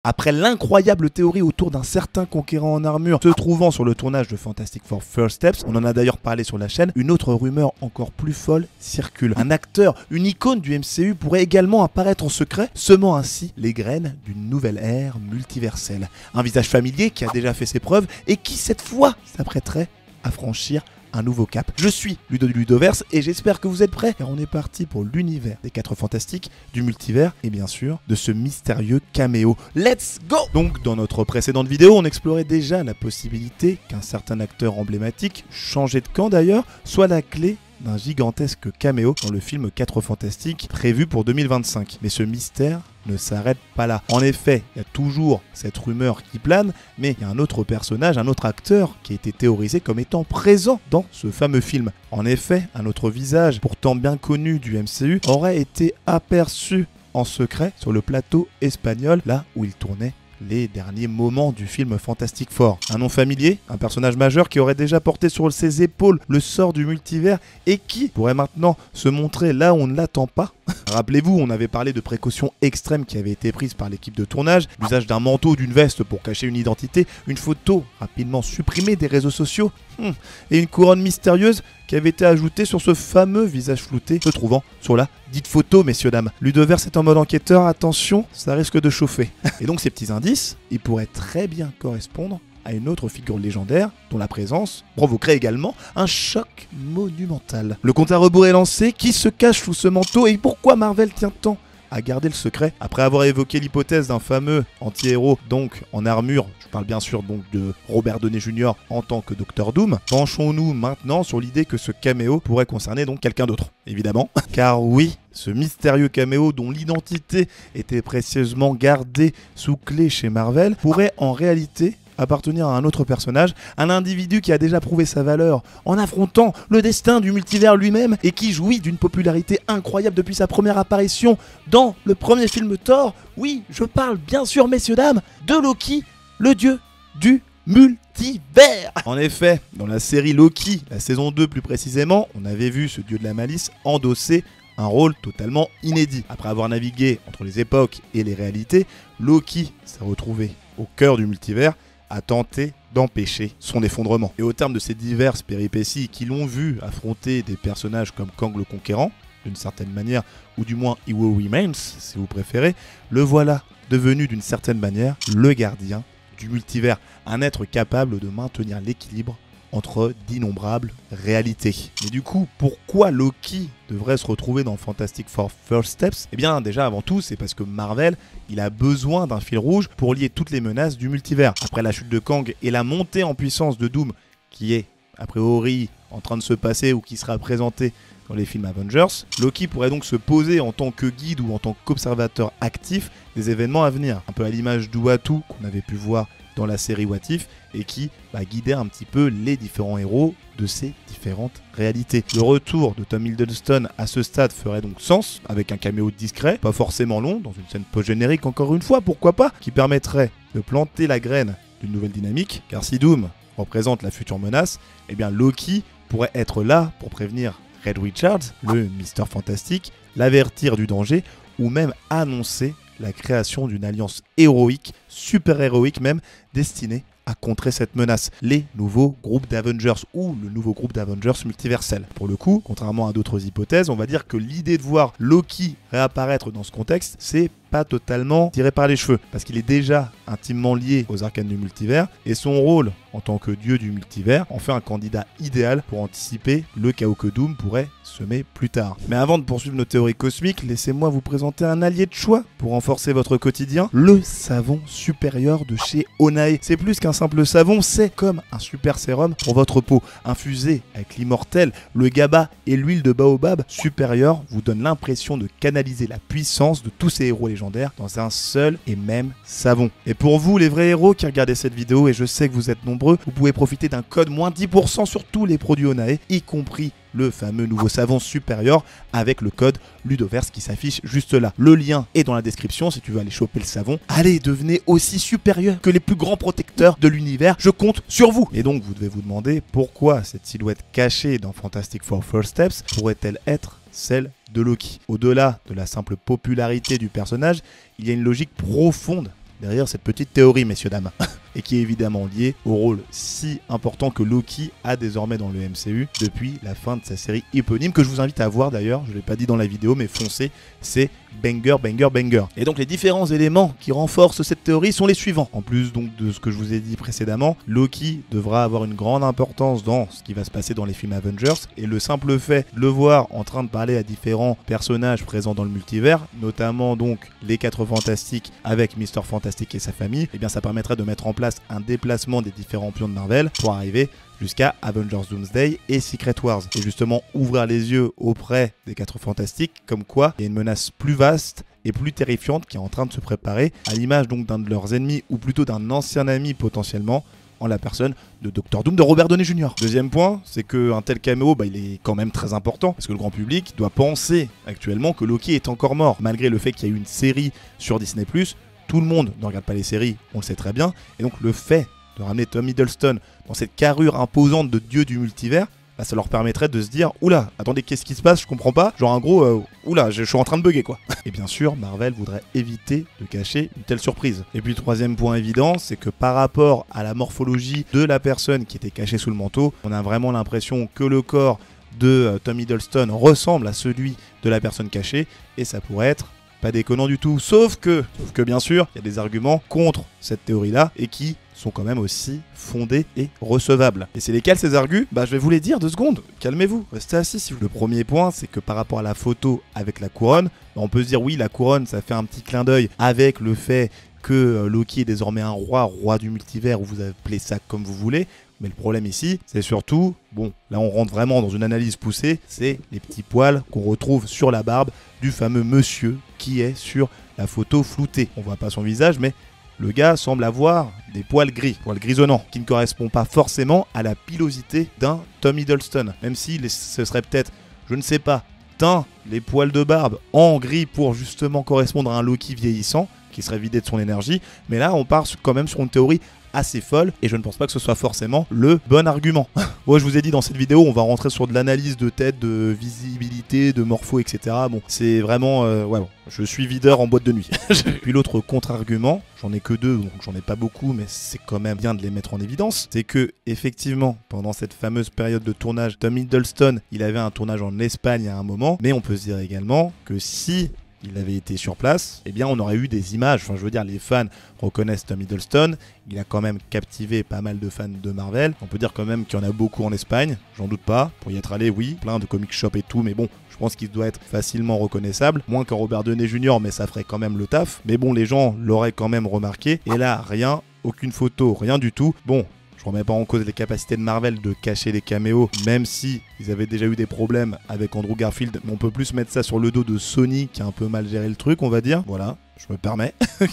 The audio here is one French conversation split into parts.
Après l'incroyable théorie autour d'un certain conquérant en armure se trouvant sur le tournage de Fantastic Four First Steps, on en a d'ailleurs parlé sur la chaîne, une autre rumeur encore plus folle circule. Un acteur, une icône du MCU pourrait également apparaître en secret, semant ainsi les graines d'une nouvelle ère multiverselle. Un visage familier qui a déjà fait ses preuves et qui cette fois s'apprêterait à franchir un nouveau cap. Je suis Ludo du Ludoverse et j'espère que vous êtes prêts car on est parti pour l'univers des 4 fantastiques, du multivers et bien sûr de ce mystérieux caméo. Let's go! Donc dans notre précédente vidéo, on explorait déjà la possibilité qu'un certain acteur emblématique, changé de camp d'ailleurs, soit la clé d'un gigantesque caméo dans le film 4 Fantastiques prévu pour 2025. Mais ce mystère ne s'arrête pas là. En effet, il y a toujours cette rumeur qui plane, mais il y a un autre personnage, un autre acteur qui a été théorisé comme étant présent dans ce fameux film. En effet, un autre visage, pourtant bien connu du MCU, aurait été aperçu en secret sur le plateau espagnol, là où il tournait les derniers moments du film Fantastic Four. Un nom familier, un personnage majeur qui aurait déjà porté sur ses épaules le sort du multivers et qui pourrait maintenant se montrer là où on ne l'attend pas. Rappelez-vous, on avait parlé de précautions extrêmes qui avaient été prises par l'équipe de tournage, l'usage d'un manteau ou d'une veste pour cacher une identité, une photo rapidement supprimée des réseaux sociaux, et une couronne mystérieuse qui avait été ajoutée sur ce fameux visage flouté se trouvant sur la dite photo, messieurs dames. Ludoverse est en mode enquêteur, attention, ça risque de chauffer. Et donc ces petits indices, ils pourraient très bien correspondre à une autre figure légendaire dont la présence provoquerait également un choc monumental. Le compte à rebours est lancé, qui se cache sous ce manteau et pourquoi Marvel tient tant à garder le secret? Après avoir évoqué l'hypothèse d'un fameux anti-héros, donc en armure, je parle bien sûr donc de Robert Downey Jr. en tant que Dr Doom, penchons-nous maintenant sur l'idée que ce caméo pourrait concerner donc quelqu'un d'autre, évidemment. Car oui, ce mystérieux caméo dont l'identité était précieusement gardée sous clé chez Marvel pourrait en réalité appartenir à un autre personnage, un individu qui a déjà prouvé sa valeur en affrontant le destin du multivers lui-même et qui jouit d'une popularité incroyable depuis sa première apparition dans le premier film Thor. Oui, je parle bien sûr, messieurs dames, de Loki, le dieu du multivers. En effet, dans la série Loki, la saison 2 plus précisément, on avait vu ce dieu de la malice endosser un rôle totalement inédit. Après avoir navigué entre les époques et les réalités, Loki s'est retrouvé au cœur du multivers, a tenté d'empêcher son effondrement. Et au terme de ces diverses péripéties qui l'ont vu affronter des personnages comme Kang le Conquérant, d'une certaine manière, ou du moins Iwo Remains, si vous préférez, le voilà devenu d'une certaine manière le gardien du multivers, un être capable de maintenir l'équilibre entre d'innombrables réalités. Mais du coup, pourquoi Loki devrait se retrouver dans Fantastic Four First Steps? Eh bien, déjà avant tout, c'est parce que Marvel, il a besoin d'un fil rouge pour lier toutes les menaces du multivers. Après la chute de Kang et la montée en puissance de Doom, qui est, a priori, en train de se passer ou qui sera présenté dans les films Avengers, Loki pourrait donc se poser en tant que guide ou en tant qu'observateur actif des événements à venir. Un peu à l'image d'Uatu qu'on avait pu voir dans la série What If et qui guidait un petit peu les différents héros de ces différentes réalités. Le retour de Tom Hiddleston à ce stade ferait donc sens, avec un caméo discret, pas forcément long, dans une scène post-générique encore une fois, pourquoi pas, qui permettrait de planter la graine d'une nouvelle dynamique, car si Doom représente la future menace, eh bien Loki pourrait être là pour prévenir Reed Richards, le Mister Fantastique, l'avertir du danger, ou même annoncer la création d'une alliance héroïque, super héroïque même, destinée à contrer cette menace, les nouveaux groupes d'Avengers ou le nouveau groupe d'Avengers multiversel. Pour le coup, contrairement à d'autres hypothèses, on va dire que l'idée de voir Loki réapparaître dans ce contexte, c'est pas totalement tiré par les cheveux, parce qu'il est déjà intimement lié aux arcanes du multivers, et son rôle en tant que dieu du multivers en fait un candidat idéal pour anticiper le chaos que Doom pourrait semer plus tard. Mais avant de poursuivre nos théories cosmiques, laissez-moi vous présenter un allié de choix pour renforcer votre quotidien, le savon supérieur de chez Onae. C'est plus qu'un simple savon, c'est comme un super sérum pour votre peau, infusé avec l'immortel, le GABA et l'huile de baobab supérieure vous donne l'impression de canaliser la puissance de tous ces héros légendaires dans un seul et même savon. Et pour vous, les vrais héros qui regardez cette vidéo, et je sais que vous êtes nombreux, vous pouvez profiter d'un code moins 10% sur tous les produits Onae, y compris le fameux nouveau savon supérieur avec le code Ludoverse qui s'affiche juste là. Le lien est dans la description si tu veux aller choper le savon. Allez, devenez aussi supérieur que les plus grands protecteurs de l'univers, je compte sur vous. Et donc vous devez vous demander pourquoi cette silhouette cachée dans Fantastic Four First Steps pourrait-elle être celle de Loki. Au-delà de la simple popularité du personnage, il y a une logique profonde derrière cette petite théorie, messieurs dames, et qui est évidemment liée au rôle si important que Loki a désormais dans le MCU depuis la fin de sa série éponyme, que je vous invite à voir d'ailleurs, je ne l'ai pas dit dans la vidéo, mais foncez, c'est banger, banger, banger. Et donc les différents éléments qui renforcent cette théorie sont les suivants. En plus donc de ce que je vous ai dit précédemment, Loki devra avoir une grande importance dans ce qui va se passer dans les films Avengers, et le simple fait de le voir en train de parler à différents personnages présents dans le multivers, notamment donc les 4 Fantastiques avec Mr. Fantastic et sa famille, et bien ça permettrait de mettre en place un déplacement des différents pions de Marvel pour arriver jusqu'à Avengers Doomsday et Secret Wars. Et justement ouvrir les yeux auprès des 4 Fantastiques, comme quoi il y a une menace plus vaste et plus terrifiante qui est en train de se préparer, à l'image donc d'un de leurs ennemis, ou plutôt d'un ancien ami potentiellement, en la personne de Doctor Doom de Robert Downey Jr. Deuxième point, c'est qu'un tel caméo, il est quand même très important, parce que le grand public doit penser actuellement que Loki est encore mort, malgré le fait qu'il y a eu une série sur Disney+, tout le monde ne regarde pas les séries, on le sait très bien, et donc le fait de ramener Tom Hiddleston dans cette carrure imposante de dieu du multivers, ça leur permettrait de se dire « Oula, attendez, qu'est-ce qui se passe? Je comprends pas. » Genre en gros, oula, je suis en train de bugger quoi. Et bien sûr, Marvel voudrait éviter de cacher une telle surprise. Et puis le troisième point évident, c'est que par rapport à la morphologie de la personne qui était cachée sous le manteau, on a vraiment l'impression que le corps de Tom Hiddleston ressemble à celui de la personne cachée, et ça pourrait être pas déconnant du tout. Sauf que bien sûr, il y a des arguments contre cette théorie-là, et qui sont quand même aussi fondés et recevables. Et c'est lesquels ces argus? Je vais vous les dire 2 secondes. Calmez-vous, restez assis si vous. Le premier point, c'est que par rapport à la photo avec la couronne, on peut se dire oui, la couronne, ça fait un petit clin d'œil avec le fait que Loki est désormais un roi du multivers, ou vous appelez ça comme vous voulez. Mais le problème ici, c'est surtout, là on rentre vraiment dans une analyse poussée, c'est les petits poils qu'on retrouve sur la barbe du fameux monsieur qui est sur la photo floutée. On voit pas son visage, mais le gars semble avoir des poils grisonnants, qui ne correspondent pas forcément à la pilosité d'un Tom Hiddleston. Même si ce serait peut-être, je ne sais pas, teint les poils de barbe en gris pour justement correspondre à un Loki vieillissant, qui serait vidé de son énergie. Mais là, on part quand même sur une théorie assez folle, et je ne pense pas que ce soit forcément le bon argument. Je vous ai dit dans cette vidéo, on va rentrer sur de l'analyse de tête, de visibilité, de morpho, etc. C'est vraiment... je suis videur en boîte de nuit. Puis l'autre contre-argument, j'en ai que 2, donc j'en ai pas beaucoup, mais c'est quand même bien de les mettre en évidence, c'est que, effectivement, pendant cette fameuse période de tournage, Tom Hiddleston, il avait un tournage en Espagne à un moment, mais on peut se dire également que si il avait été sur place, eh bien on aurait eu des images, les fans reconnaissent Tom Hiddleston, il a quand même captivé pas mal de fans de Marvel, on peut dire quand même qu'il y en a beaucoup en Espagne, j'en doute pas, pour y être allé, oui, plein de comic shop et tout, mais je pense qu'il doit être facilement reconnaissable, moins qu'un Robert Downey Jr., mais ça ferait quand même le taf, mais les gens l'auraient quand même remarqué, et là, rien, aucune photo, rien du tout, je remets pas en cause les capacités de Marvel de cacher les caméos, même si ils avaient déjà eu des problèmes avec Andrew Garfield, mais on peut plus mettre ça sur le dos de Sony qui a un peu mal géré le truc, on va dire. Voilà, je me permets.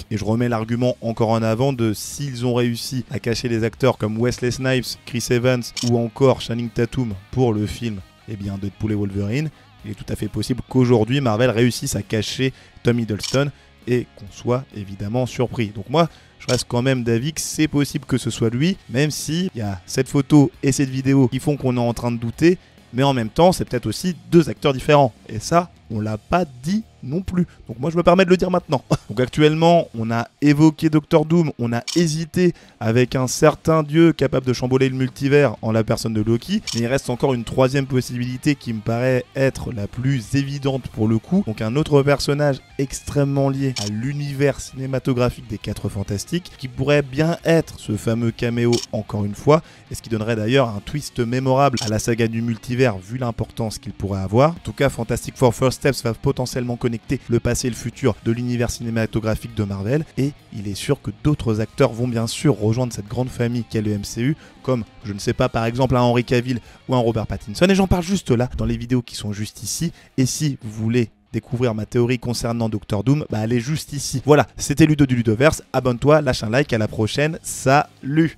Et je remets l'argument encore en avant de s'ils ont réussi à cacher les acteurs comme Wesley Snipes, Chris Evans ou encore Channing Tatum pour le film Deadpool et Wolverine, il est tout à fait possible qu'aujourd'hui Marvel réussisse à cacher Tom Hiddleston et qu'on soit évidemment surpris. Donc moi, je reste quand même d'avis que c'est possible que ce soit lui, même si il y a cette photo et cette vidéo qui font qu'on est en train de douter, mais en même temps, c'est peut-être aussi 2 acteurs différents. Et ça, on l'a pas dit non plus. Donc moi, je me permets de le dire maintenant. Donc actuellement, on a évoqué Doctor Doom, on a hésité avec un certain dieu capable de chambouler le multivers en la personne de Loki, mais il reste encore une 3e possibilité qui me paraît être la plus évidente pour le coup. Donc un autre personnage extrêmement lié à l'univers cinématographique des 4 Fantastiques, qui pourrait bien être ce fameux caméo encore une fois, et ce qui donnerait d'ailleurs un twist mémorable à la saga du multivers vu l'importance qu'il pourrait avoir. En tout cas, Fantastic Four First Steps va potentiellement connecter le passé et le futur de l'univers cinématographique de Marvel, et il est sûr que d'autres acteurs vont bien sûr rejoindre cette grande famille qu'est le MCU, comme, je ne sais pas, par exemple un Henry Cavill ou un Robert Pattinson, et j'en parle juste là, dans les vidéos qui sont juste ici, et si vous voulez découvrir ma théorie concernant Doctor Doom, elle est juste ici. Voilà, c'était Ludo du Ludoverse, abonne-toi, lâche un like, à la prochaine, salut!